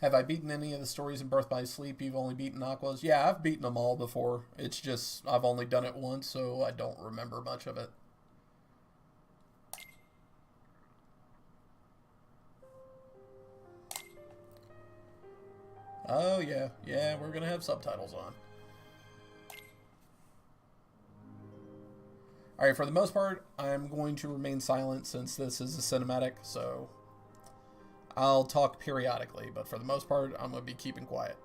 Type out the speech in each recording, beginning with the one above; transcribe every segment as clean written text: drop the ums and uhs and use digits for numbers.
Have I beaten any of the stories in Birth by Sleep? You've only beaten Aqua's? Yeah, I've beaten them all before. It's just, I've only done it once, so I don't remember much of it. Oh, yeah. Yeah, we're gonna have subtitles on. Alright, for the most part, I'm going to remain silent since this is a cinematic, so I'll talk periodically, but for the most part, I'm going to be keeping quiet.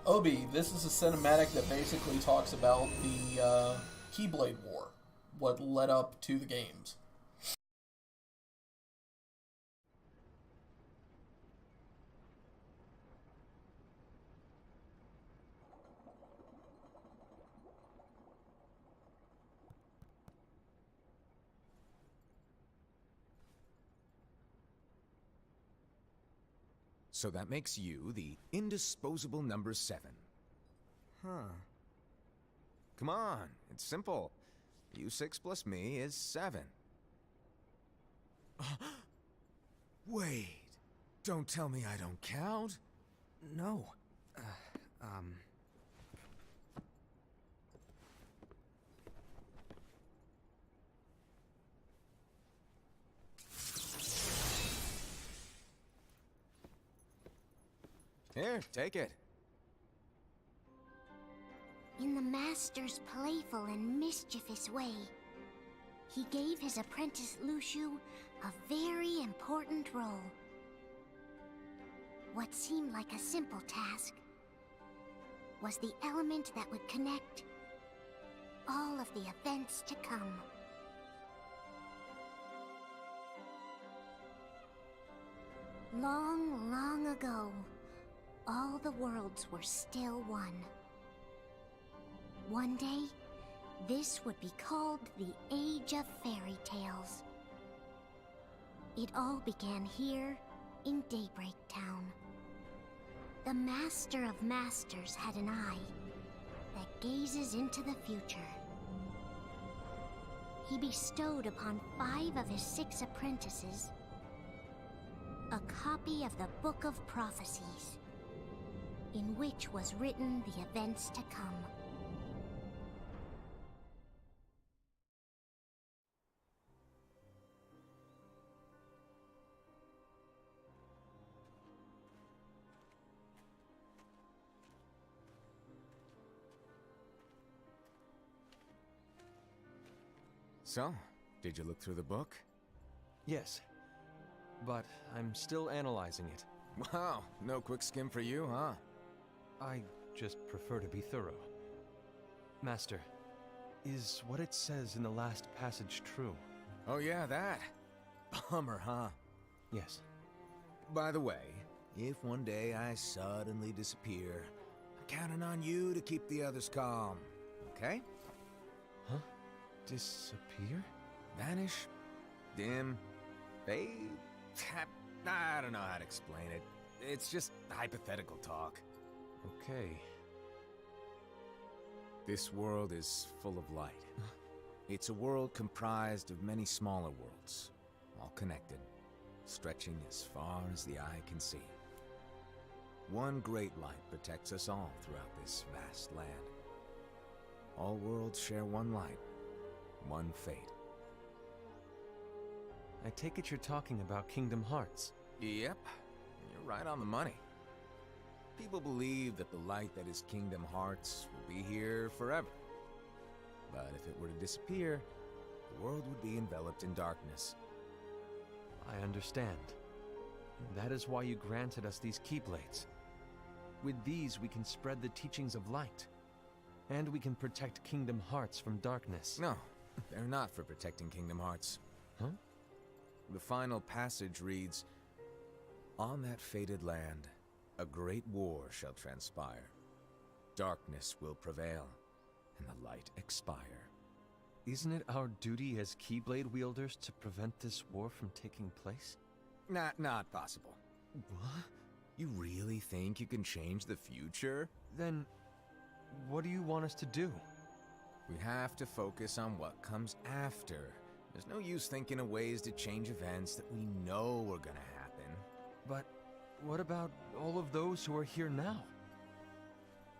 Obi, this is a cinematic that basically talks about the Keyblade War, what led up to the games. So that makes you the indisposable number 7. Huh. Come on, it's simple. U6 plus me is 7. Wait, don't tell me I don't count. No. Here, take it. In the Master's playful and mischievous way, he gave his apprentice Luciu a very important role. What seemed like a simple task was the element that would connect all of the events to come. Long, long ago, all the worlds were still one. One day, this would be called the Age of Fairy Tales. It all began here in Daybreak Town. The Master of Masters had an eye that gazes into the future. He bestowed upon 5 of his 6 apprentices a copy of the Book of Prophecies, in which was written the events to come. So, did you look through the book? Yes, but I'm still analyzing it. Wow, no quick skim for you, huh? I just prefer to be thorough. Master, is what it says in the last passage true? Oh yeah, that. Bummer, huh? Yes. By the way, if one day I suddenly disappear, I'm counting on you to keep the others calm, okay? Huh? Disappear? Vanish? Dim? Fade? I don't know how to explain it. It's just hypothetical talk. Okay. This world is full of light. It's a world comprised of many smaller worlds, all connected, stretching as far as the eye can see. One great light protects us all throughout this vast land. All worlds share one light, one fate. I take it you're talking about Kingdom Hearts. Yep, you're right on the money. People believe that the light that is Kingdom Hearts will be here forever. But if it were to disappear, the world would be enveloped in darkness. I understand. That is why you granted us these Keyblades. With these, we can spread the teachings of light. And we can protect Kingdom Hearts from darkness. No, they're not for protecting Kingdom Hearts. Huh? The final passage reads, "On that fated land, a great war shall transpire. Darkness will prevail, and the light expire." Isn't it our duty as Keyblade wielders to prevent this war from taking place? Not possible. What? You really think you can change the future? Then, what do you want us to do? We have to focus on what comes after. There's no use thinking of ways to change events that we know are gonna happen. But what about all of those who are here now?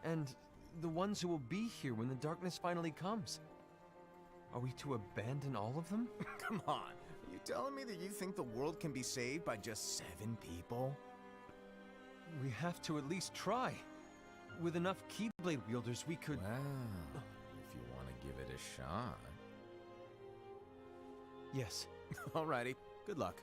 And the ones who will be here when the darkness finally comes? Are we to abandon all of them? Come on, are you telling me that you think the world can be saved by just 7 people? We have to at least try. With enough Keyblade wielders, we could... Well, if you want to give it a shot. Yes. Alrighty, good luck.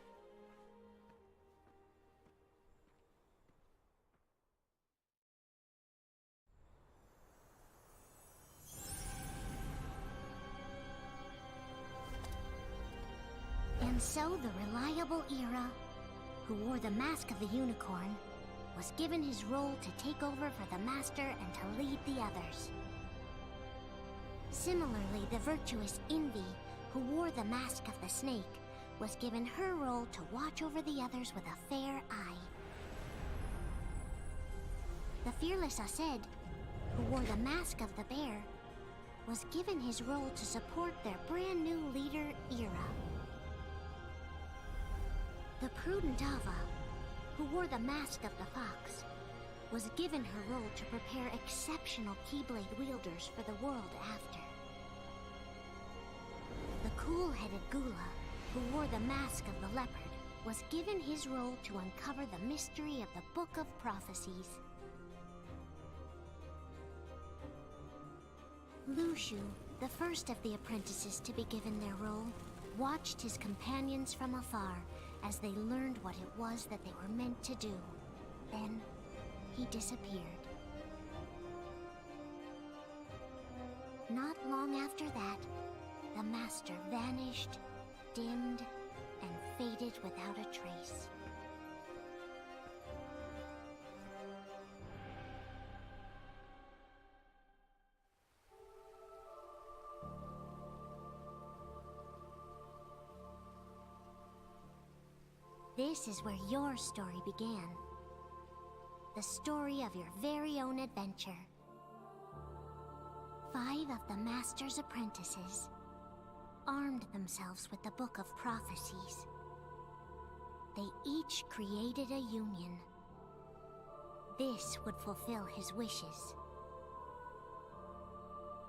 And so the reliable Era, who wore the mask of the unicorn, was given his role to take over for the Master and to lead the others. Similarly, the virtuous Envy, who wore the mask of the snake, was given her role to watch over the others with a fair eye. The fearless Aced, who wore the mask of the bear, was given his role to support their brand new leader, Era. The prudent Ava, who wore the mask of the fox, was given her role to prepare exceptional Keyblade wielders for the world after. The cool-headed Gula, who wore the mask of the leopard, was given his role to uncover the mystery of the Book of Prophecies. Lushu, the first of the apprentices to be given their role, watched his companions from afar as they learned what it was that they were meant to do. Then, he disappeared. Not long after that, the Master vanished, dimmed, and faded without a trace. This is where your story began. The story of your very own adventure. 5 of the Master's apprentices armed themselves with the Book of Prophecies. They each created a union. This would fulfill his wishes.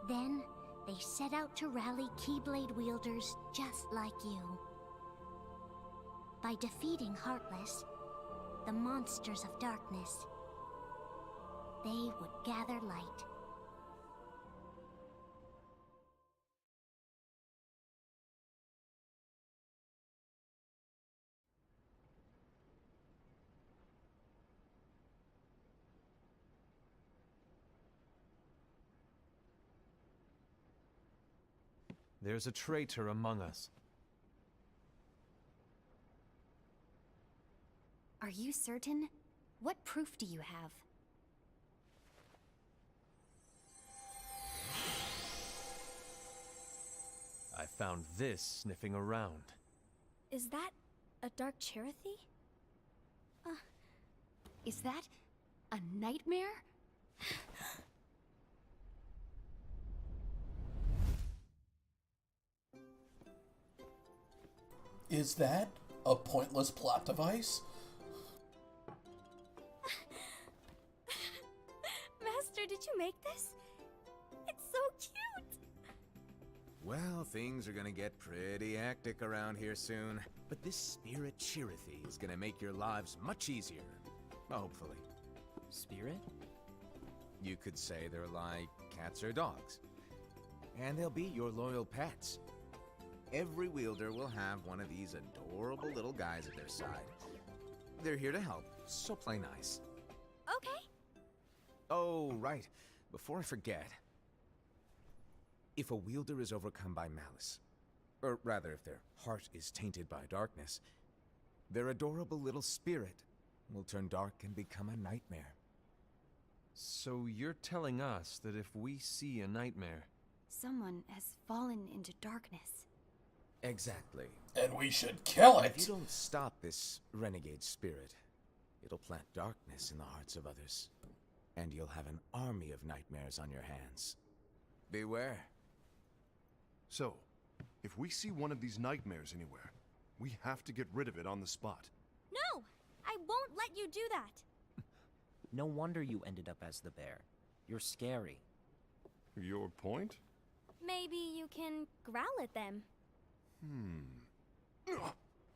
Then, they set out to rally Keyblade wielders just like you. By defeating Heartless, the monsters of darkness, they would gather light. There's a traitor among us. Are you certain? What proof do you have? I found this sniffing around. Is that a dark Cherokee? Is that a nightmare? Is that a pointless plot device? Master, did you make this? It's so cute! Well, things are gonna get pretty hectic around here soon. But this spirit Cherokee is gonna make your lives much easier. Hopefully. Spirit? You could say they're like cats or dogs. And they'll be your loyal pets. Every wielder will have one of these adorable little guys at their side. They're here to help, so play nice. Okay. Oh, right. Before I forget. If a wielder is overcome by malice, or rather if their heart is tainted by darkness, their adorable little spirit will turn dark and become a nightmare. So you're telling us that if we see a nightmare... Someone has fallen into darkness. Exactly. And we should kill If it! you don't stop this renegade spirit, it'll plant darkness in the hearts of others. And you'll have an army of nightmares on your hands. Beware. So, if we see one of these nightmares anywhere, we have to get rid of it on the spot. No! I won't let you do that! No wonder you ended up as the bear. You're scary. Your point? Maybe you can growl at them.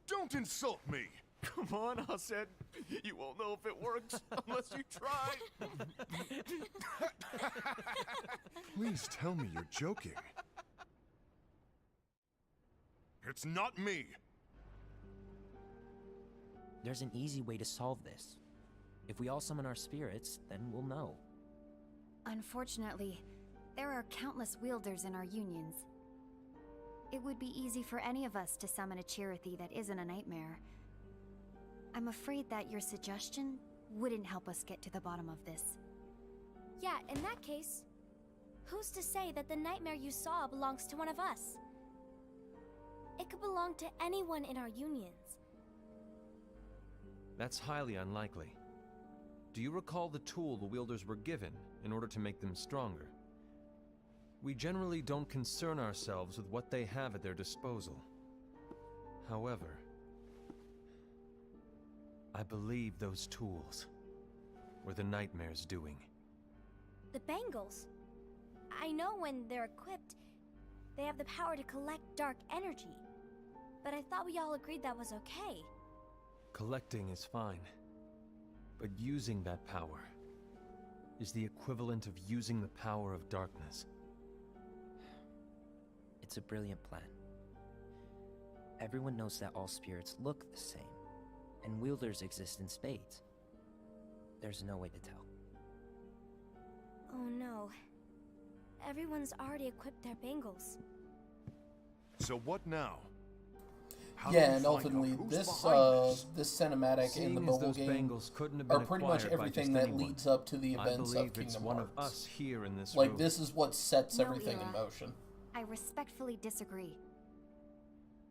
Don't insult me! Come on, Hassan. You won't know if it works unless you try. Please tell me you're joking. It's not me! There's an easy way to solve this. If we all summon our spirits, then we'll know. Unfortunately, there are countless wielders in our unions. It would be easy for any of us to summon a Cherokee that isn't a nightmare. I'm afraid that your suggestion wouldn't help us get to the bottom of this. Yeah, in that case, who's to say that the nightmare you saw belongs to one of us? It could belong to anyone in our unions. That's highly unlikely. Do you recall the tool the wielders were given in order to make them stronger? We generally don't concern ourselves with what they have at their disposal. However, I believe those tools were the nightmare's doing. The bangles. I know when they're equipped, they have the power to collect dark energy. But I thought we all agreed that was okay. Collecting is fine, but using that power is the equivalent of using the power of darkness. It's a brilliant plan. Everyone knows that all spirits look the same, and wielders exist in spades. There's no way to tell. Oh no. Everyone's already equipped their bangles. So what now? How Yeah, do we and find out ultimately, who's this behind this? this cinematic and the Seeing as mobile those game bangles couldn't have been are pretty much acquired by everything just that anyone, leads up to the I events believe of Kingdom it's one Hearts. of us here in this Like, room. this is what sets No, everything in Ira. motion. I respectfully disagree.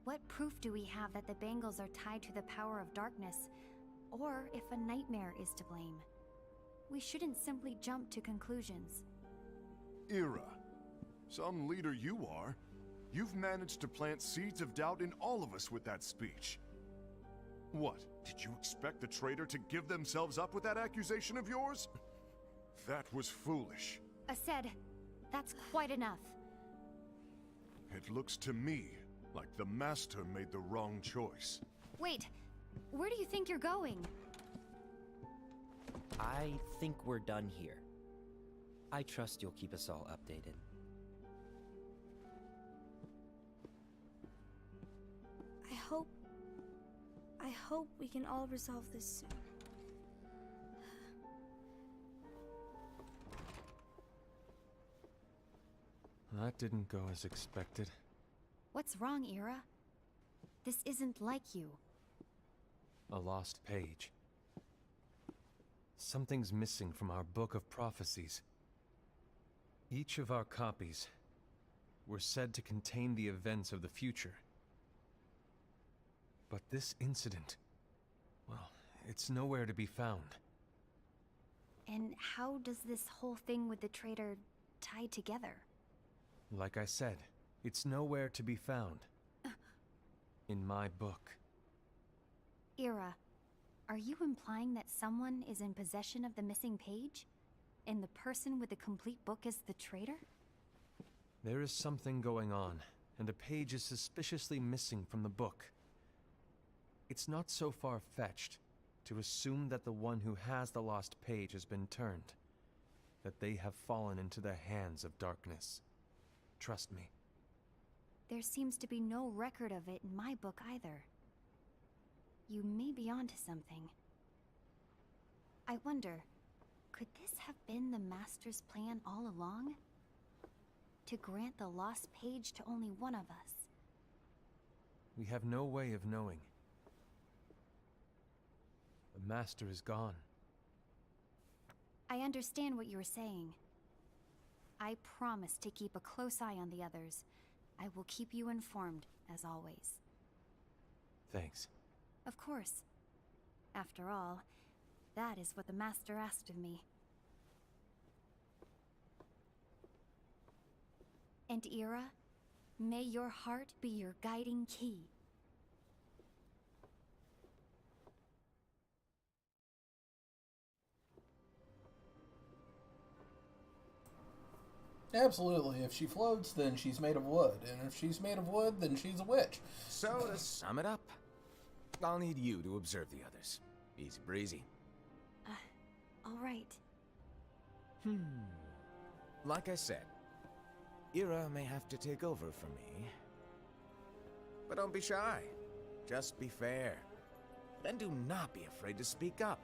What proof do we have that the bangles are tied to the power of darkness, or if a nightmare is to blame? We shouldn't simply jump to conclusions. Ira, some leader you are. You've managed to plant seeds of doubt in all of us with that speech. What, did you expect the traitor to give themselves up with that accusation of yours? That was foolish. Ased, that's quite enough. It looks to me like the Master made the wrong choice. Wait, where do you think you're going? I think we're done here. I trust you'll keep us all updated. I hope we can all resolve this soon. That didn't go as expected. What's wrong, Ira? This isn't like you. A lost page. Something's missing from our book of prophecies. Each of our copies were said to contain the events of the future. But this incident, well, it's nowhere to be found. And how does this whole thing with the traitor tie together? Like I said, it's nowhere to be found. In my book. Ira, are you implying that someone is in possession of the missing page? And the person with the complete book is the traitor? There is something going on, and the page is suspiciously missing from the book. It's not so far-fetched to assume that the one who has the lost page has been turned, that they have fallen into the hands of darkness. Trust me. There seems to be no record of it in my book either. You may be onto something. I wonder, could this have been the Master's plan all along? To grant the lost page to only one of us? We have no way of knowing. The Master is gone. I understand what you're saying. I promise to keep a close eye on the others. I will keep you informed, as always. Thanks. Of course. After all, that is what the Master asked of me. And Ira, may your heart be your guiding key. Absolutely. If she floats, then she's made of wood. And if she's made of wood, then she's a witch. So, to sum it up, I'll need you to observe the others. Easy breezy. All right. Like I said, Ira may have to take over for me. But don't be shy. Just be fair. And do not be afraid to speak up.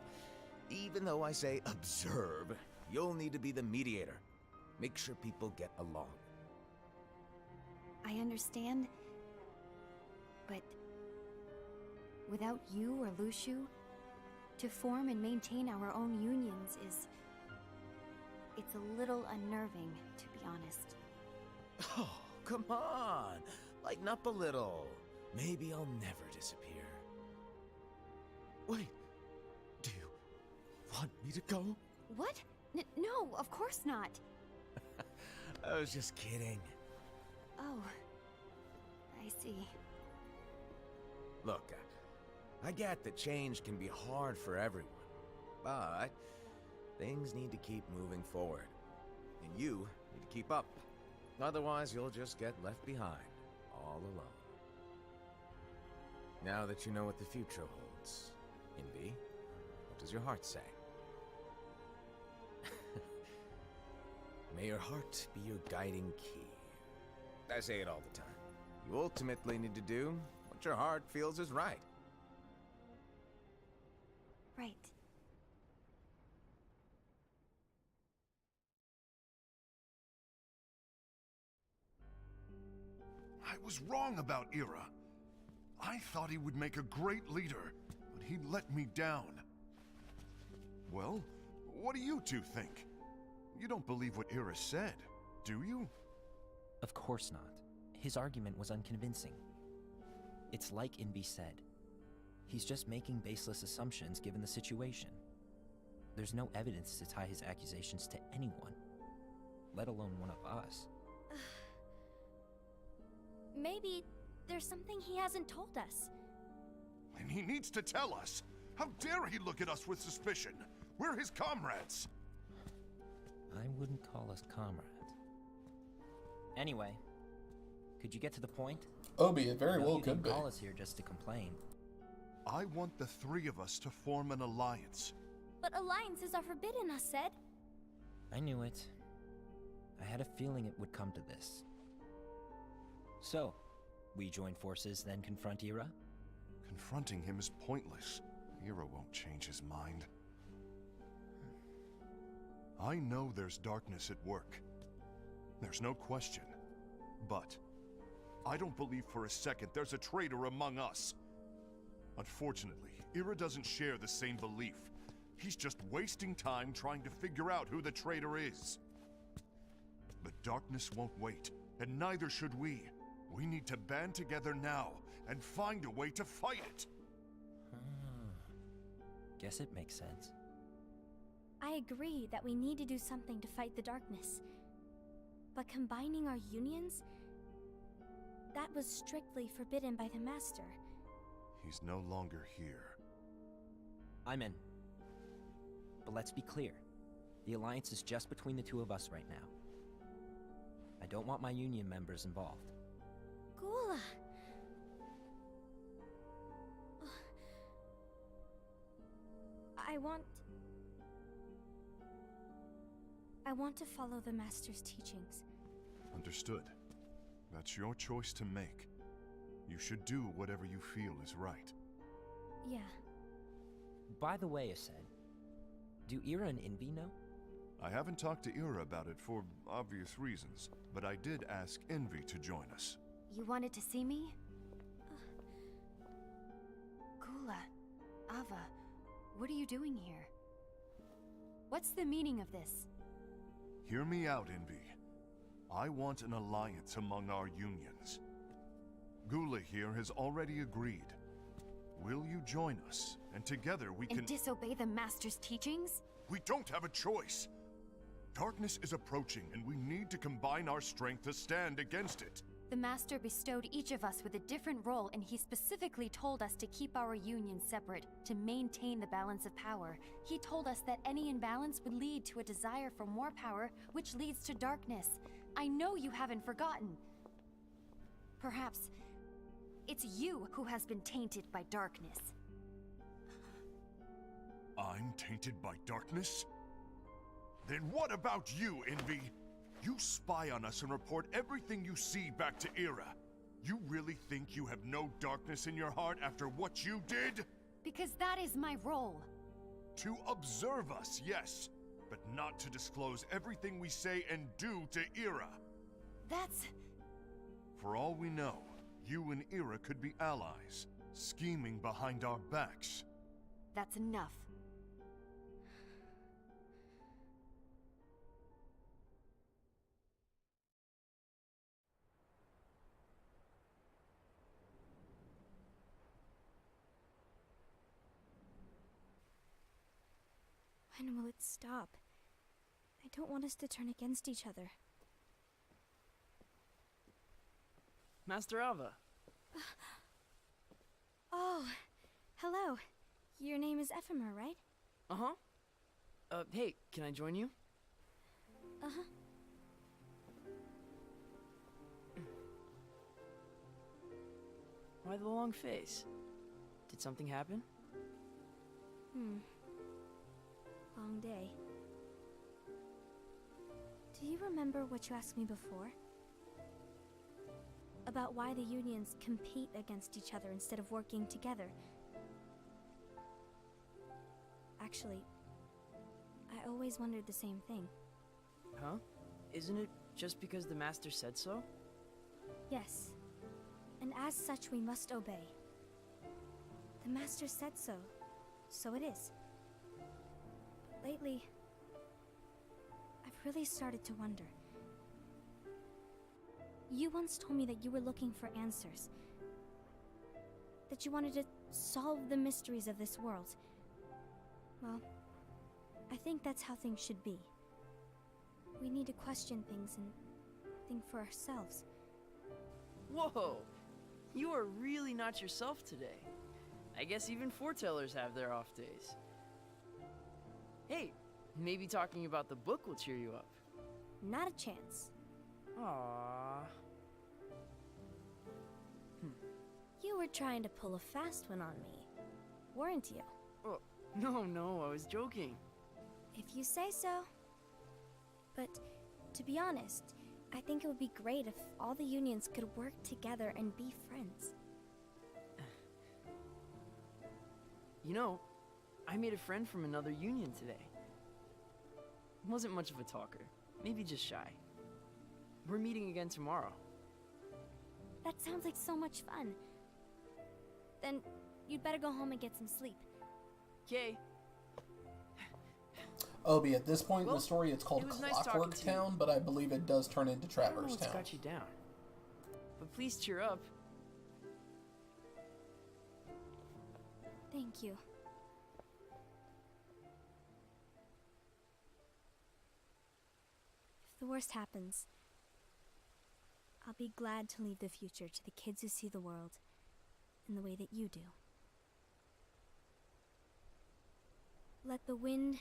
Even though I say observe, you'll need to be the mediator. Make sure people get along. I understand, but without you or Luciu, to form and maintain our own unions it's a little unnerving, to be honest. Oh, come on! Lighten up a little. Maybe I'll never disappear. Wait, do you want me to go? What? No, of course not. I was just kidding. Oh, I see. Look, I get that change can be hard for everyone, but things need to keep moving forward. And you need to keep up. Otherwise, you'll just get left behind, all alone. Now that you know what the future holds, Envy, what does your heart say? May your heart be your guiding key. I say it all the time. You ultimately need to do what your heart feels is right. Right. I was wrong about Ira. I thought he would make a great leader, but he let me down. Well, what do you two think? You don't believe what Ira said, do you? Of course not. His argument was unconvincing. It's like Invi said. He's just making baseless assumptions given the situation. There's no evidence to tie his accusations to anyone, let alone one of us. Maybe there's something he hasn't told us. And he needs to tell us. How dare he look at us with suspicion? We're his comrades. I wouldn't call us comrades. Anyway, could you get to the point? Obi, it very No, well you could didn't be. call us here just to complain. I want the three of us to form an alliance. But alliances are forbidden, us said. I knew it. I had a feeling it would come to this. So, we join forces, then confront Ira? Confronting him is pointless. Ira won't change his mind. I know there's darkness at work. There's no question. But I don't believe for a second there's a traitor among us. Unfortunately, Ira doesn't share the same belief. He's just wasting time trying to figure out who the traitor is. The darkness won't wait, and neither should we. We need to band together now and find a way to fight it. Guess it makes sense. I agree that we need to do something to fight the darkness. But combining our unions? That was strictly forbidden by the Master. He's no longer here. I'm in. But let's be clear. The alliance is just between the two of us right now. I don't want my union members involved. Gula! I want to follow the Master's teachings. Understood. That's your choice to make. You should do whatever you feel is right. Yeah. By the way, Ased, do Ira and Envy know? I haven't talked to Ira about it for obvious reasons, but I did ask Envy to join us. You wanted to see me? Gula, Ava, what are you doing here? What's the meaning of this? Hear me out, Envy. I want an alliance among our unions. Gula here has already agreed. Will you join us? And together we can— And disobey the Master's teachings? We don't have a choice! Darkness is approaching, and we need to combine our strength to stand against it. The Master bestowed each of us with a different role, and he specifically told us to keep our unions separate, to maintain the balance of power. He told us that any imbalance would lead to a desire for more power, which leads to darkness. I know you haven't forgotten. Perhaps it's you who has been tainted by darkness. I'm tainted by darkness? Then what about you, Envy? You spy on us and report everything you see back to Ira. You really think you have no darkness in your heart after what you did? Because that is my role. To observe us, yes, but not to disclose everything we say and do to Ira. That's... For all we know, you and Ira could be allies, scheming behind our backs. That's enough. When will it stop? I don't want us to turn against each other. Master Ava. Oh, hello. Your name is Ephemer, right? Uh-huh. Hey, can I join you? Uh-huh. Why the long face? Did something happen? Long day. Do you remember what you asked me before? About why the unions compete against each other instead of working together. Actually, I always wondered the same thing. Huh? Isn't it just because the Master said so? Yes. And as such, we must obey. The Master said so, so it is. But lately, I've really started to wonder. You once told me that you were looking for answers. That you wanted to solve the mysteries of this world. Well, I think that's how things should be. We need to question things and think for ourselves. Whoa! You are really not yourself today. I guess even foretellers have their off days. Hey, maybe talking about the book will cheer you up. Not a chance. Aww. You were trying to pull a fast one on me, weren't you? Oh, no, I was joking. If you say so. But, to be honest, I think it would be great if all the unions could work together and be friends. You know, I made a friend from another union today. Wasn't much of a talker, maybe just shy. We're meeting again tomorrow. That sounds like so much fun. Then you'd better go home and get some sleep. Okay. Obi, at this point in Well, the story, it's called it was nice Clockwork talking to you. Town, but I believe it does turn into I don't know Traverse what's Town. got you down. But please cheer up. Thank you. If the worst happens, I'll be glad to leave the future to the kids who see the world in the way that you do. Let the wind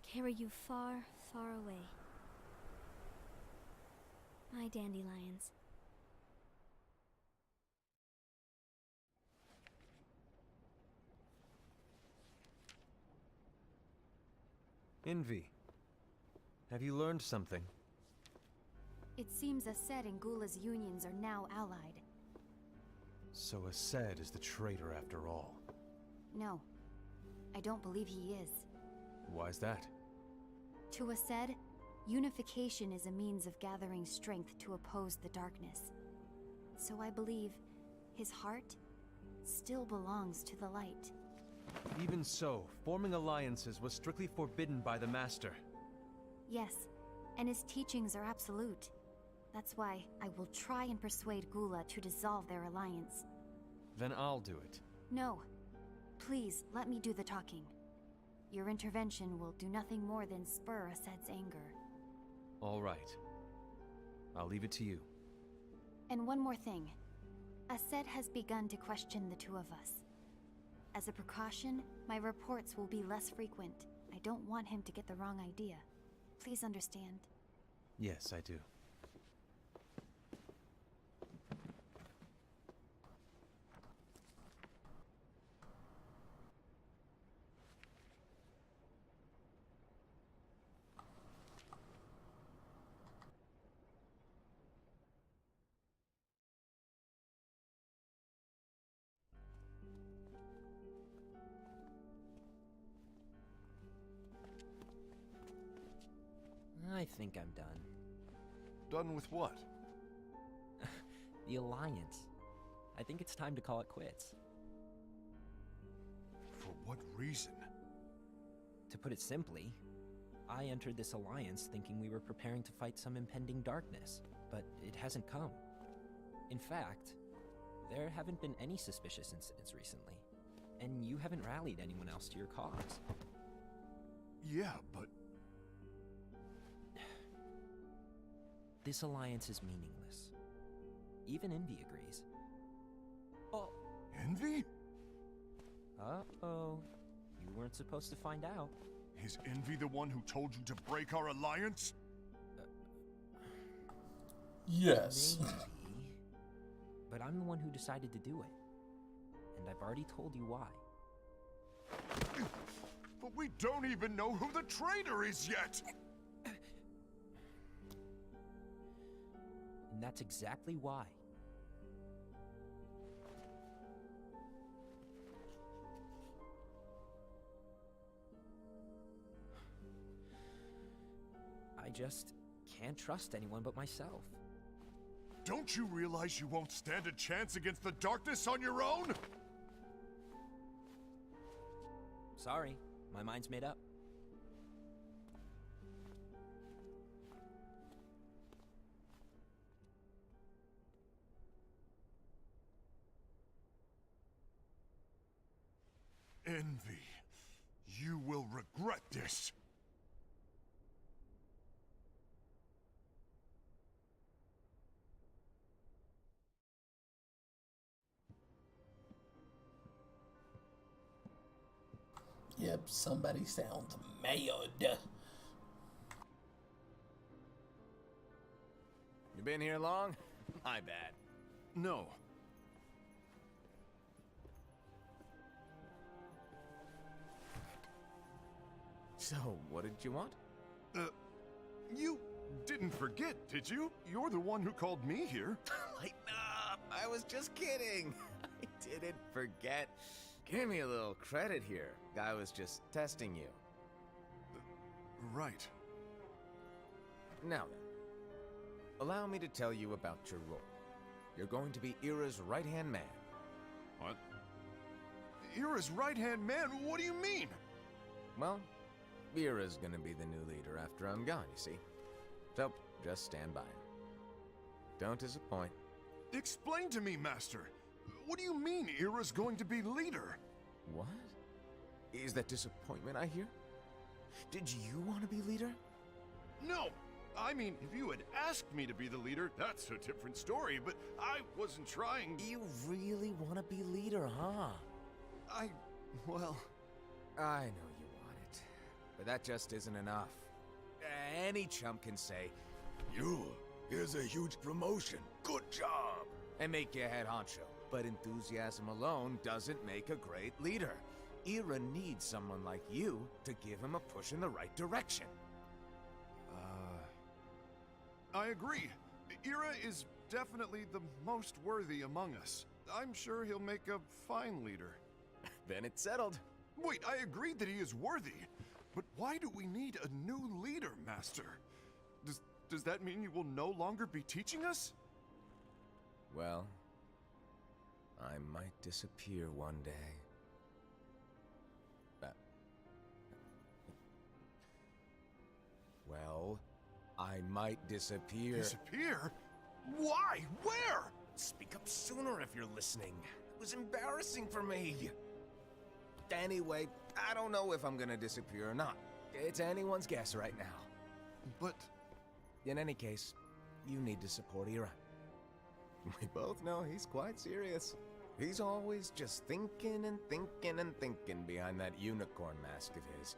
carry you far, far away. My dandelions. Envy. Have you learned something? It seems Ased and Gula's unions are now allied. So Ased is the traitor after all. No, I don't believe he is. Why's that? To Ased, unification is a means of gathering strength to oppose the darkness. So I believe his heart still belongs to the light. Even so, forming alliances was strictly forbidden by the Master. Yes, and his teachings are absolute. That's why I will try and persuade Gula to dissolve their alliance. Then I'll do it. No. Please, let me do the talking. Your intervention will do nothing more than spur Ased's anger. All right. I'll leave it to you. And one more thing. Ased has begun to question the two of us. As a precaution, my reports will be less frequent. I don't want him to get the wrong idea. Please understand. Yes, I do. I think I'm done. Done with what? The Alliance. I think it's time to call it quits. For what reason? To put it simply, I entered this alliance thinking we were preparing to fight some impending darkness, but it hasn't come. In fact, there haven't been any suspicious incidents recently, and you haven't rallied anyone else to your cause. Yeah, but... This alliance is meaningless. Even Envy agrees. Oh. Envy? Uh-oh. You weren't supposed to find out. Is Envy the one who told you to break our alliance? Yes. Maybe. But I'm the one who decided to do it. And I've already told you why. But we don't even know who the traitor is yet! And that's exactly why. I just can't trust anyone but myself. Don't you realize you won't stand a chance against the darkness on your own? Sorry, my mind's made up. Envy, you will regret this. Yep, somebody sounds mad. You been here long? My bad. No. So, what did you want? You didn't forget, did you? You're the one who called me here. Lighten up! I was just kidding. I didn't forget. Give me a little credit here. I was just testing you. Right. Now then, allow me to tell you about your role. You're going to be Ira's right-hand man. What? Ira's right-hand man? What do you mean? Well, Ira's gonna be the new leader after I'm gone, you see. So, just stand by him. Don't disappoint. Explain to me, Master. What do you mean Ira's going to be leader? What? Is that disappointment I hear? Did you want to be leader? No! I mean, if you had asked me to be the leader, that's a different story, but I wasn't trying. You really want to be leader, huh? Well... I know you want it, but that just isn't enough. Any chump can say, here's a huge promotion, good job, and make you head honcho. But enthusiasm alone doesn't make a great leader. Ira needs someone like you to give him a push in the right direction. I agree. Ira is definitely the most worthy among us. I'm sure he'll make a fine leader. Then it's settled. Wait, I agree that he is worthy. But why do we need a new leader, Master? Does that mean you will no longer be teaching us? Well, I might disappear one day. Well, I might disappear. Disappear? Why? Where? Speak up sooner if you're listening. It was embarrassing for me. Anyway, I don't know if I'm gonna disappear or not. It's anyone's guess right now. But... In any case, you need to support Ira. We both know he's quite serious. He's always just thinking and thinking and thinking behind that unicorn mask of his.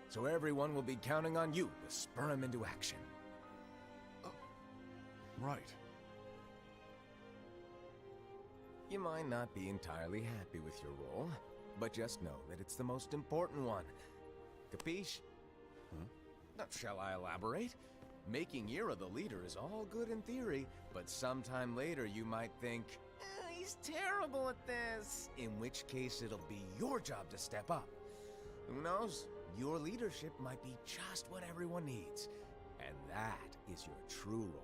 So everyone will be counting on you to spur him into action. Right. You might not be entirely happy with your role, but just know that it's the most important one. Capiche? Now, shall I elaborate? Making Ira the leader is all good in theory, but sometime later you might think, he's terrible at this. In which case it'll be your job to step up. Who knows? Your leadership might be just what everyone needs. And that is your true role.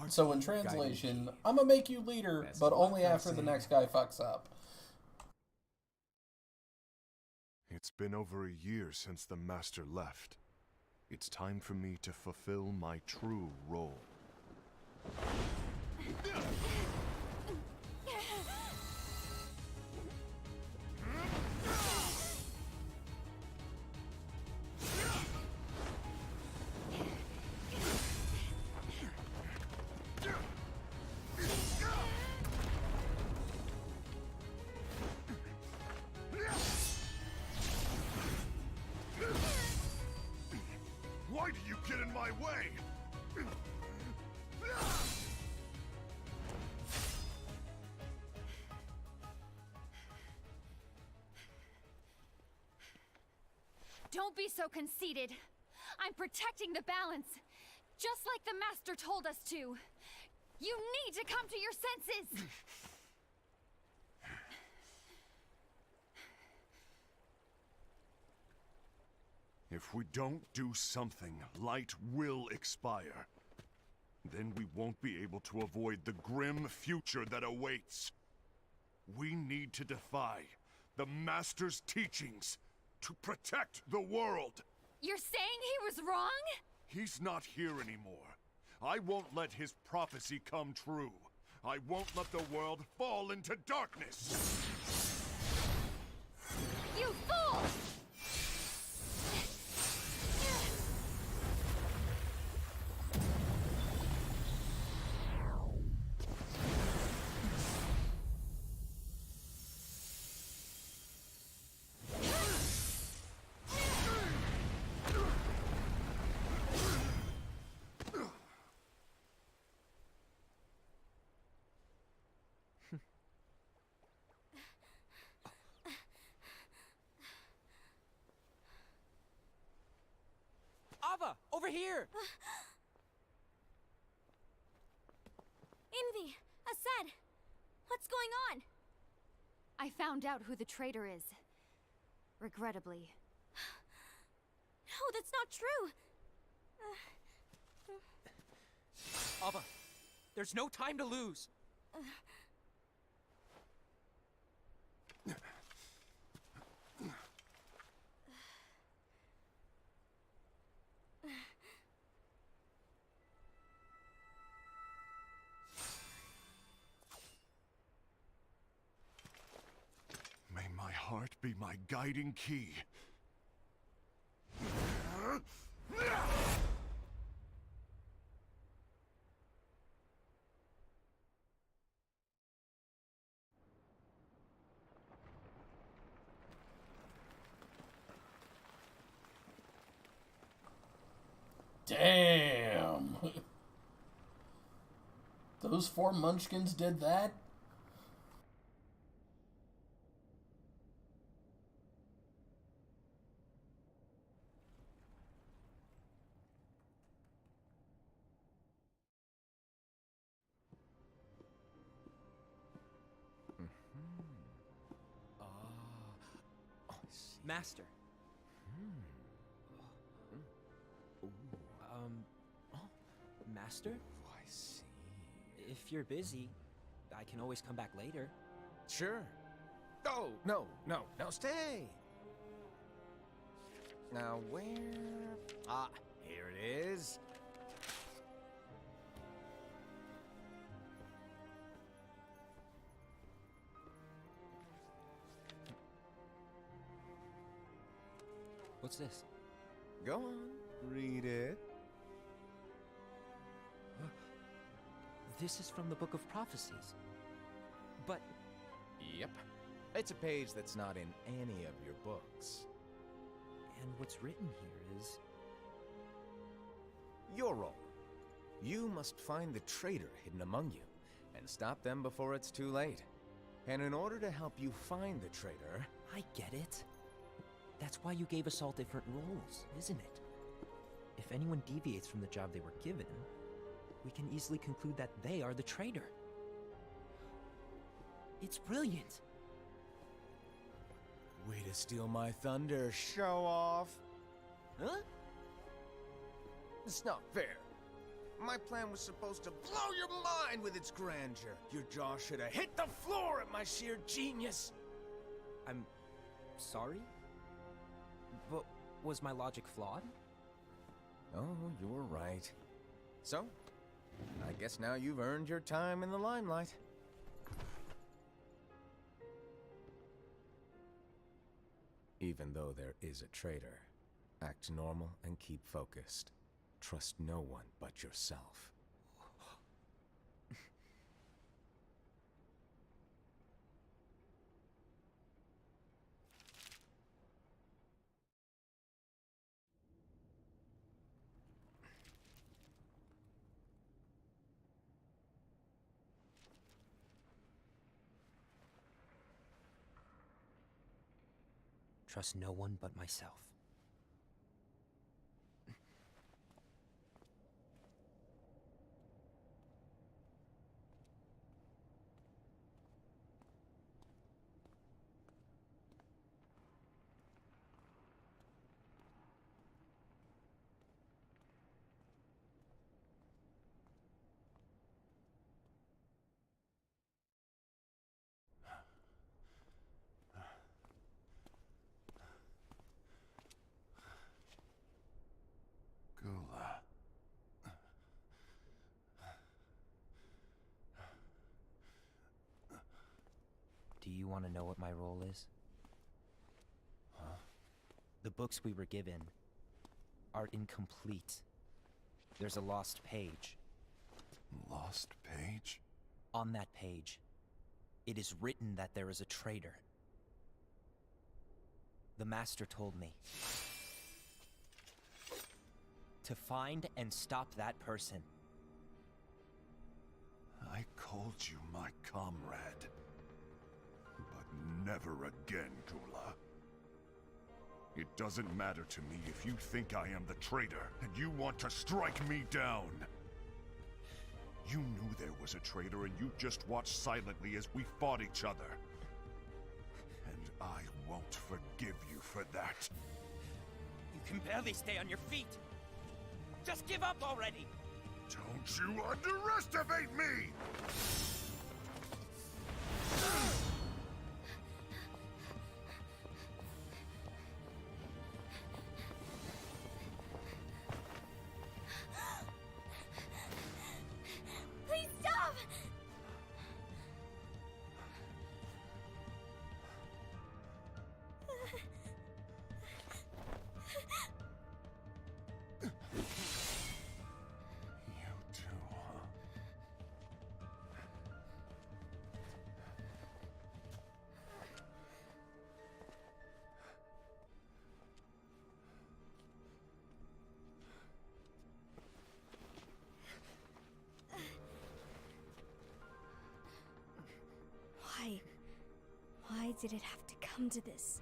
So in translation, I'm gonna make you leader, but only after the next guy fucks up. It's been over a year since the Master left. It's time for me to fulfill my true role. Why do you get in my way? Don't be so conceited. I'm protecting the balance, just like the Master told us to. You need to come to your senses! If we don't do something, light will expire. Then we won't be able to avoid the grim future that awaits. We need to defy the Master's teachings to protect the world. You're saying he was wrong? He's not here anymore. I won't let his prophecy come true. I won't let the world fall into darkness. You fool! Ava, over here! Envy! Ased! What's going on? I found out who the traitor is. Regrettably. No, that's not true! Ava, there's no time to lose. May my heart be my guiding key. Damn. Those 4 munchkins did that? Master. Master? I see. If you're busy, I can always come back later. Sure. Oh, no, stay! Now, where... Ah, here it is. What's this? Go on, read it. This is from the Book of Prophecies. But... Yep. It's a page that's not in any of your books. And what's written here is... Your role. You must find the traitor hidden among you, and stop them before it's too late. And in order to help you find the traitor... I get it. That's why you gave us all different roles, isn't it? If anyone deviates from the job they were given, we can easily conclude that they are the traitor. It's brilliant. Way to steal my thunder, show off. Huh? It's not fair. My plan was supposed to blow your mind with its grandeur. Your jaw should have hit the floor at my sheer genius. I'm sorry? But was my logic flawed? Oh, you're right. So, I guess now you've earned your time in the limelight. Even though there is a traitor, act normal and keep focused. Trust no one but yourself. Trust no one but myself. Gula. Do you want to know what my role is? Huh? The books we were given are incomplete. There's a lost page. Lost page? On that page, it is written that there is a traitor. The Master told me to find and stop that person. I called you my comrade. But never again, Gula. It doesn't matter to me if you think I am the traitor, and you want to strike me down. You knew there was a traitor, and you just watched silently as we fought each other. And I won't forgive you for that. You can barely stay on your feet. Just give up already! Don't you underestimate me! Please stop! You too, huh? Why? Why did it have to come to this?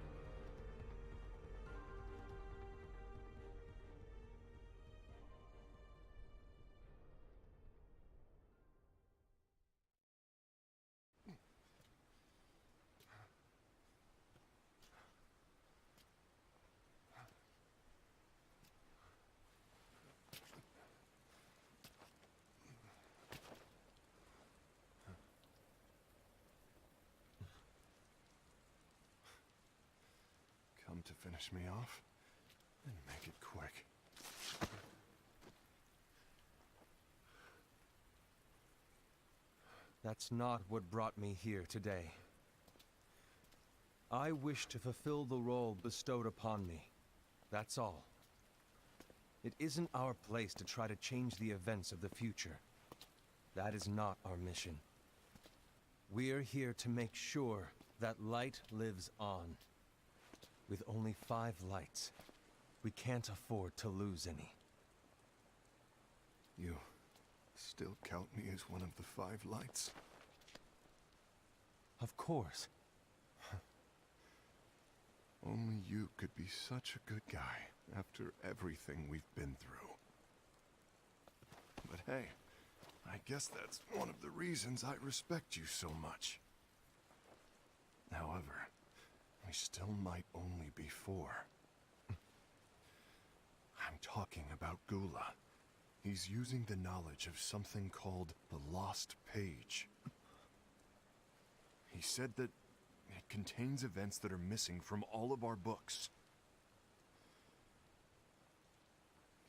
Come to finish me off? Then make it quick. That's not what brought me here today. I wish to fulfill the role bestowed upon me. That's all. It isn't our place to try to change the events of the future. That is not our mission. We're here to make sure that light lives on. With only 5 lights, we can't afford to lose any. You still count me as one of the 5 lights? Of course. Only you could be such a good guy after everything we've been through. But hey, I guess that's one of the reasons I respect you so much. However, we still might only be 4. I'm talking about Gula. He's using the knowledge of something called the Lost Page. He said that it contains events that are missing from all of our books.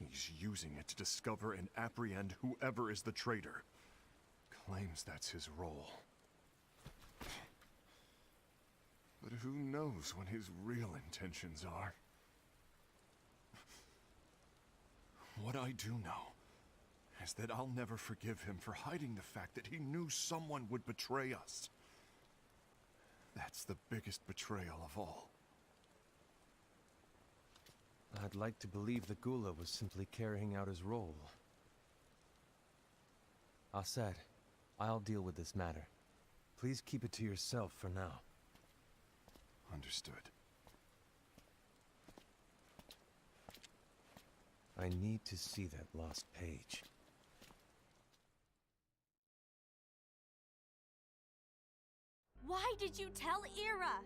He's using it to discover and apprehend whoever is the traitor. Claims that's his role. But who knows what his real intentions are? What I do know is that I'll never forgive him for hiding the fact that he knew someone would betray us. That's the biggest betrayal of all. I'd like to believe that Gula was simply carrying out his role. Aset, I'll deal with this matter. Please keep it to yourself for now. Understood. I need to see that lost page. Why did you tell Ira?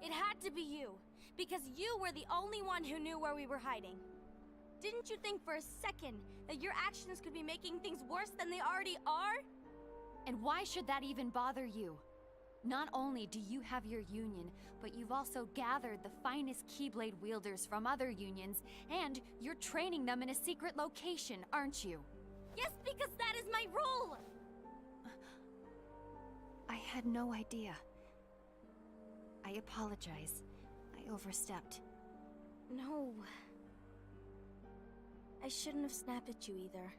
It had to be you, because you were the only one who knew where we were hiding. Didn't you think for a second that your actions could be making things worse than they already are? And why should that even bother you? Not only do you have your union, but you've also gathered the finest Keyblade wielders from other unions, and you're training them in a secret location, aren't you? Yes, because that is my role! I had no idea. I apologize. I overstepped. No. I shouldn't have snapped at you either.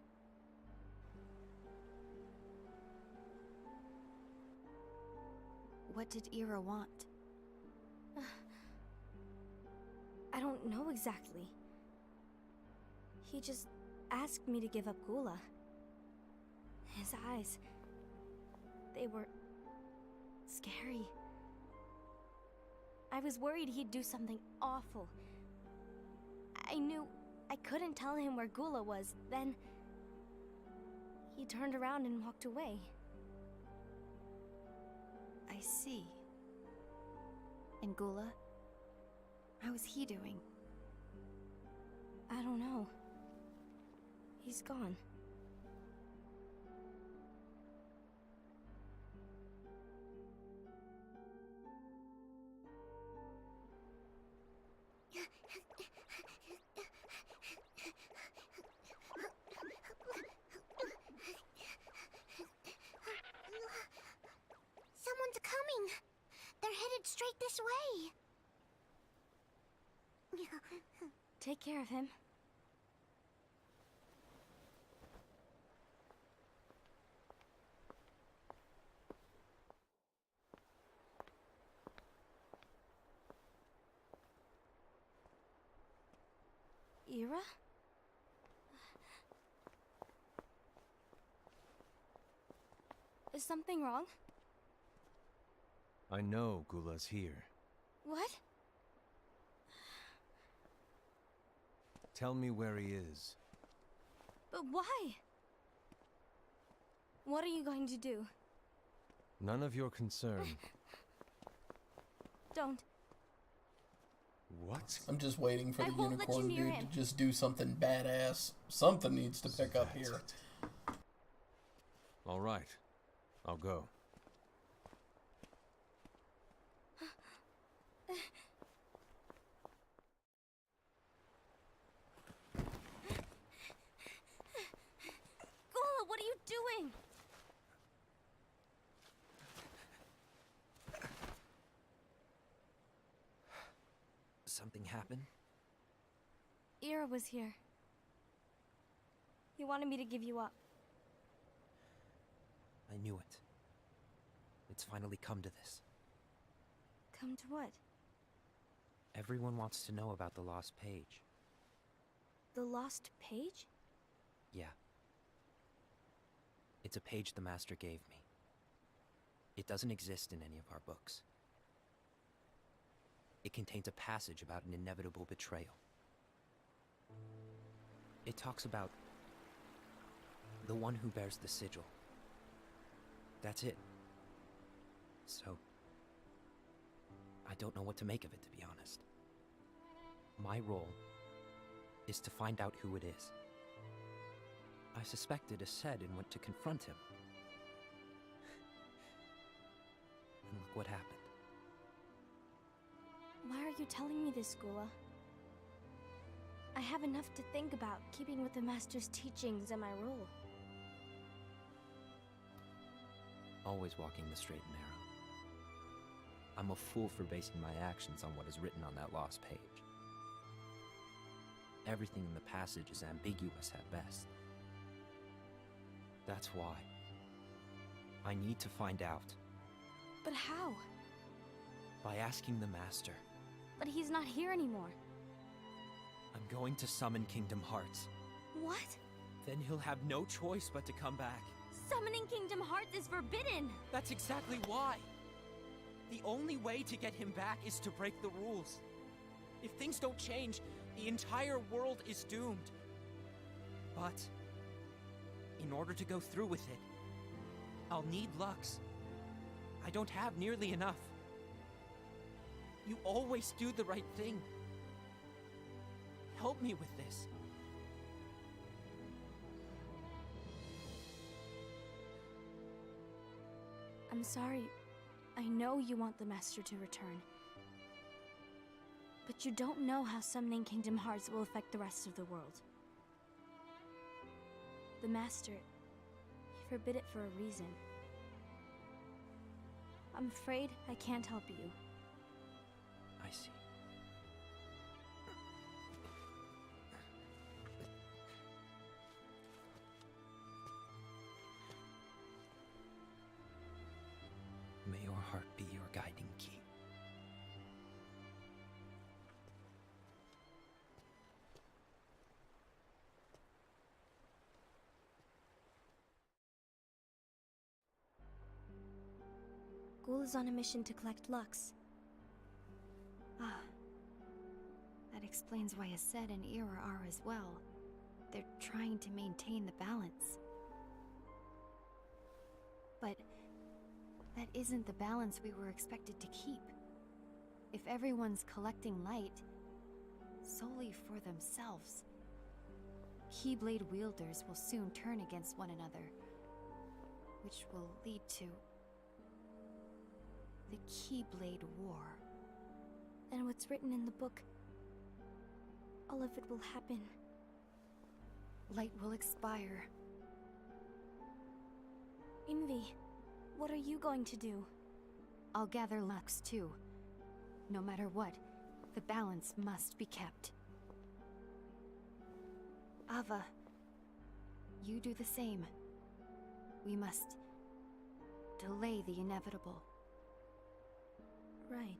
What did Ira want? I don't know exactly. He just asked me to give up Gula. His eyes, they were scary. I was worried he'd do something awful. I knew I couldn't tell him where Gula was. Then he turned around and walked away. I see. And Gula? How is he doing? I don't know. He's gone. this way. Take care of him. Ira? Is something wrong? I know Gula's here. What? Tell me where he is. But why? What are you going to do? None of your concern. Don't. What? I'm just waiting for the I won't let you unicorn near dude him. to just do something badass. Something needs to pick up here. All right. I'll go. Gula, what are you doing? Something happened? Ira was here. He wanted me to give you up. I knew it. It's finally come to this. Come to what? Everyone wants to know about the lost page. The lost page? Yeah. It's a page the Master gave me. It doesn't exist in any of our books. It contains a passage about an inevitable betrayal. It talks about the one who bears the sigil. That's it. So, I don't know what to make of it, to be honest. My role is to find out who it is. I suspected Ased and went to confront him. And look what happened. Why are you telling me this, Gula? I have enough to think about, keeping with the Master's teachings and my role. Always walking the straight and narrow. I'm a fool for basing my actions on what is written on that lost page. Everything in the passage is ambiguous at best. That's why. I need to find out. But how? By asking the Master. But he's not here anymore. I'm going to summon Kingdom Hearts. What? Then he'll have no choice but to come back. Summoning Kingdom Hearts is forbidden! That's exactly why! The only way to get him back is to break the rules. If things don't change, the entire world is doomed. But, in order to go through with it, I'll need Lux. I don't have nearly enough. You always do the right thing. Help me with this. I'm sorry. I know you want the Master to return. But you don't know how summoning Kingdom Hearts will affect the rest of the world. The Master, he forbid it for a reason. I'm afraid I can't help you. I see. May your heart be your guiding key. Ghoul is on a mission to collect Lux. Ah. That explains why Ased and Ira are as well. They're trying to maintain the balance. But that isn't the balance we were expected to keep. If everyone's collecting light solely for themselves, Keyblade wielders will soon turn against one another, which will lead to the Keyblade War. And what's written in the book, all of it will happen. Light will expire. Envy, what are you going to do? I'll gather Lux too. No matter what, the balance must be kept. Ava, you do the same. We must delay the inevitable. Right.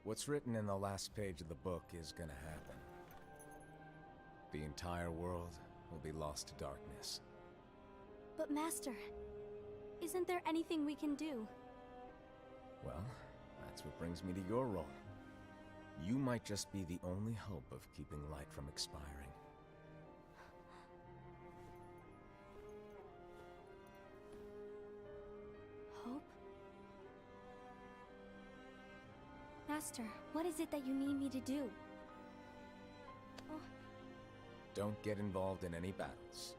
What's written in the last page of the book is gonna happen. The entire world will be lost to darkness. But Master, isn't there anything we can do? Well, that's what brings me to your role. You might just be the only hope of keeping light from expiring. Hope? Master, what is it that you need me to do? Oh. Don't get involved in any battles.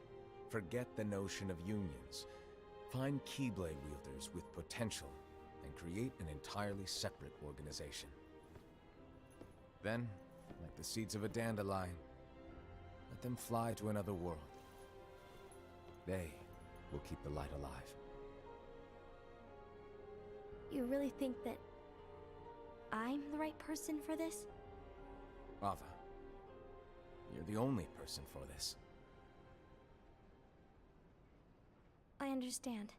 Forget the notion of unions. Find Keyblade wielders with potential and create an entirely separate organization. Then, like the seeds of a dandelion, let them fly to another world. They will keep the light alive. You really think that I'm the right person for this? Ava, you're the only person for this. I understand.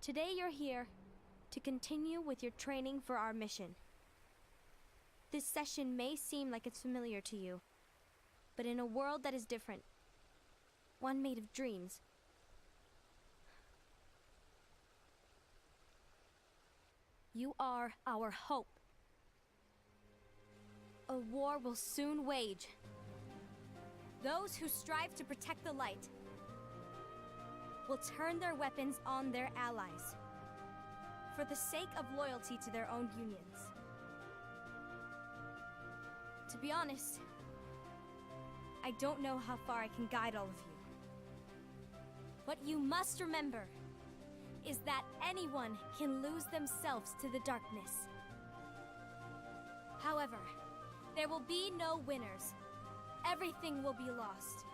Today you're here to continue with your training for our mission. This session may seem like it's familiar to you, but in a world that is different, one made of dreams, you are our hope. A war will soon wage. Those who strive to protect the light will turn their weapons on their allies for the sake of loyalty to their own unions. To be honest, I don't know how far I can guide all of you. What you must remember is that anyone can lose themselves to the darkness. However, there will be no winners. Everything will be lost.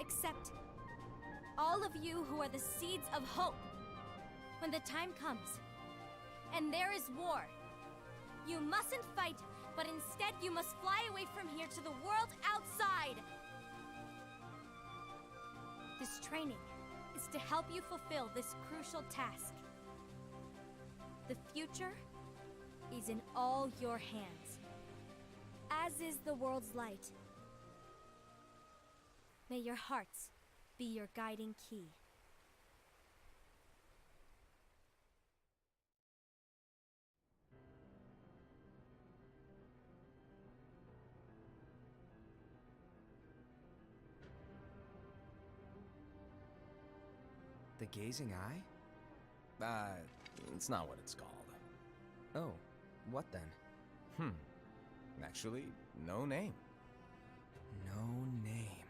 Except all of you who are the seeds of hope. When the time comes, and there is war, you mustn't fight, but instead you must fly away from here to the world outside. This training is to help you fulfill this crucial task. The future is in all your hands, as is the world's light. May your hearts be your guiding key. The gazing eye? It's not what it's called. Oh, what then? Actually, no name. No name.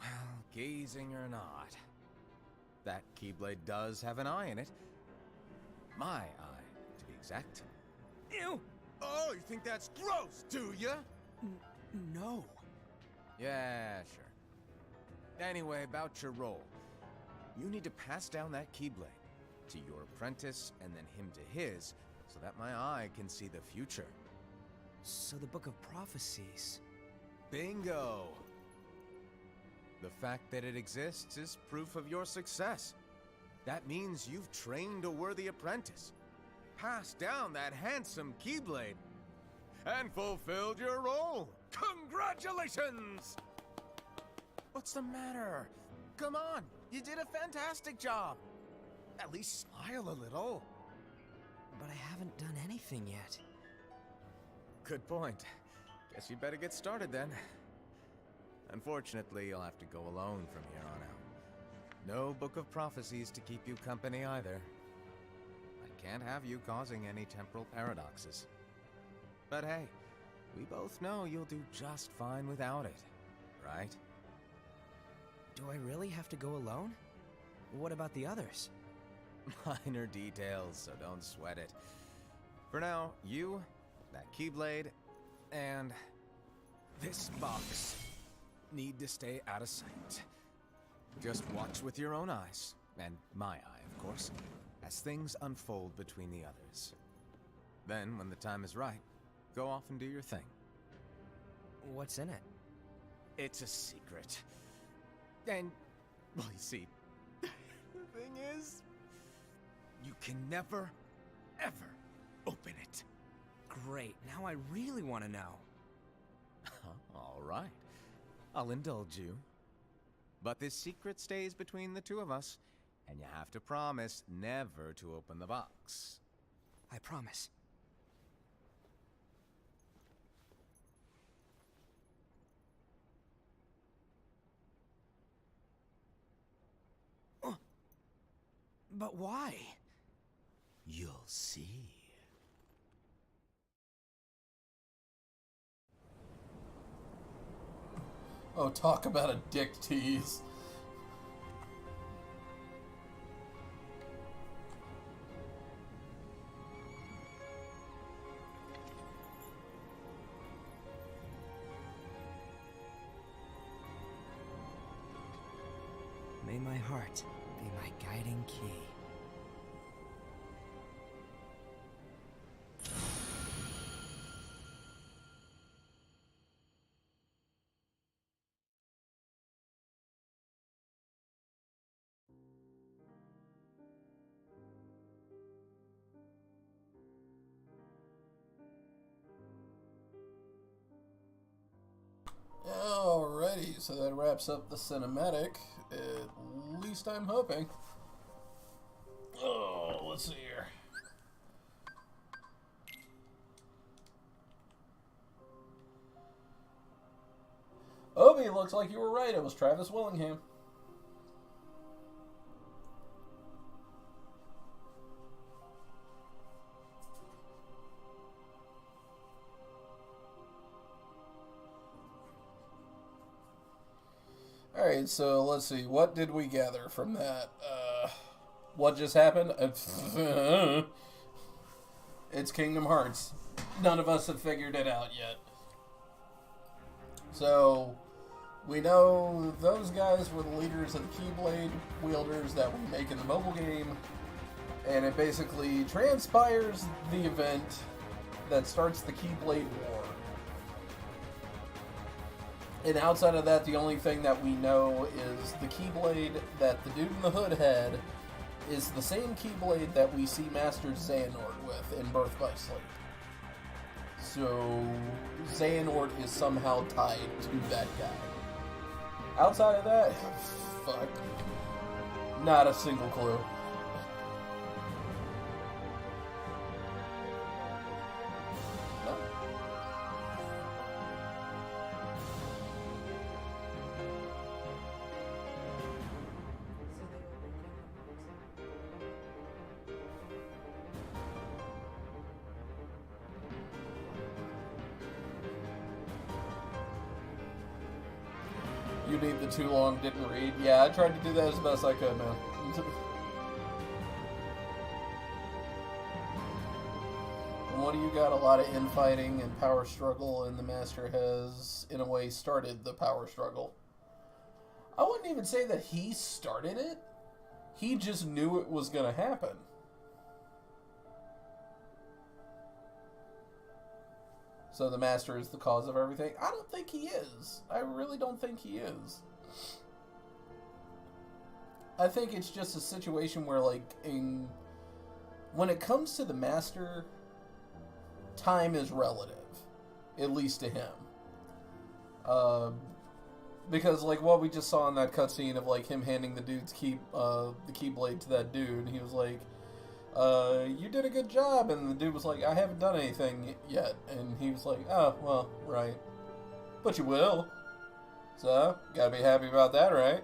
Well, gazing or not, that Keyblade does have an eye in it. My eye, to be exact. Ew! Oh, you think that's gross, do ya? No. Yeah, sure. Anyway, about your role. You need to pass down that Keyblade to your apprentice and then him to his, so that my eye can see the future. So the Book of Prophecies... Bingo! The fact that it exists is proof of your success. That means you've trained a worthy apprentice. Pass down that handsome Keyblade. and fulfilled your role. Congratulations! What's the matter? Come on, you did a fantastic job. At least smile a little. But I haven't done anything yet. Good point. Guess you better get started then. Unfortunately, you'll have to go alone from here on out. No book of prophecies to keep you company either. I can't have you causing any temporal paradoxes. But hey, we both know you'll do just fine without it, right? Do I really have to go alone? What about the others? Minor details, so don't sweat it. For now, you, that Keyblade, and this box need to stay out of sight. Just watch with your own eyes, and my eye, of course, as things unfold between the others. Then, when the time is right, go off and do your thing. What's in it? It's a secret. And, well, you see, the thing is, you can never, ever open it. Great, now I really want to know. All right, I'll indulge you. But this secret stays between the two of us, and you have to promise never to open the box. I promise. But why? You'll see. Oh, talk about a dick tease. May my heart be my guiding key. Alrighty, so that wraps up the cinematic. At least I'm hoping. Oh, let's see here. Obi, looks like you were right. It was Travis Willingham. Alright, so let's see. What did we gather from that? What just happened? It's Kingdom Hearts. None of us have figured it out yet. So, we know those guys were the leaders of the Keyblade wielders that we make in the mobile game. And it basically transpires the event that starts the Keyblade War. And outside of that, the only thing that we know is the Keyblade that the dude in the hood had is the same Keyblade that we see Master Xehanort with in Birth by Sleep. So, Xehanort is somehow tied to that guy. Outside of that, fuck. Not a single clue. You need the too long, didn't read. Yeah, I tried to do that as best I could, man. And what do you got? A lot of infighting and power struggle, and the Master has, in a way, started the power struggle. I wouldn't even say that he started it. He just knew it was going to happen. So the Master is the cause of everything? I don't think he is. I really don't think he is. I think it's just a situation where, like, when it comes to the Master, time is relative. at least to him. Because, like, what we just saw in that cutscene of, like, him handing the dude's the Keyblade to that dude, he was like, you did a good job, and the dude was like, I haven't done anything yet, and he was like, oh, well, right. But you will. So, gotta be happy about that, right?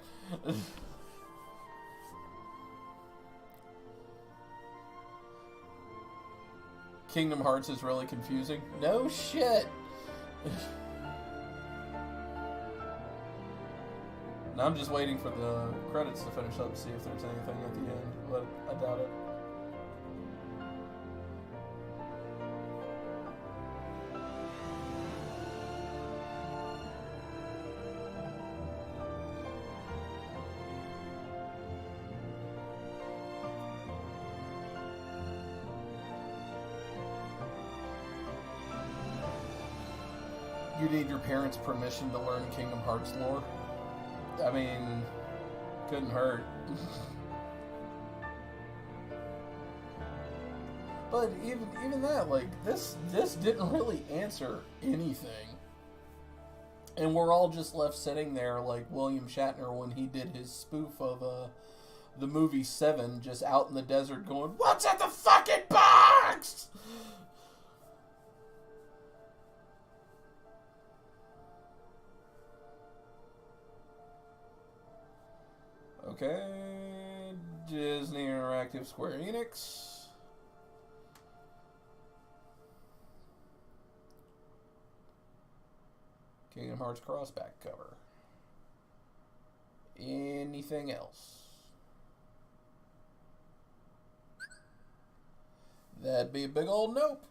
Kingdom Hearts is really confusing. No shit! And I'm just waiting for the credits to finish up to see if there's anything at the end, but I doubt it. You need your parents' permission to learn Kingdom Hearts lore. I mean, couldn't hurt. But even that, like, this didn't really answer anything. And we're all just left sitting there like William Shatner when he did his spoof of the movie Seven, just out in the desert going, "What's in the fucking box?" Okay, Disney Interactive, Square Enix. Kingdom Hearts crossback cover. Anything else? That'd be a big old nope.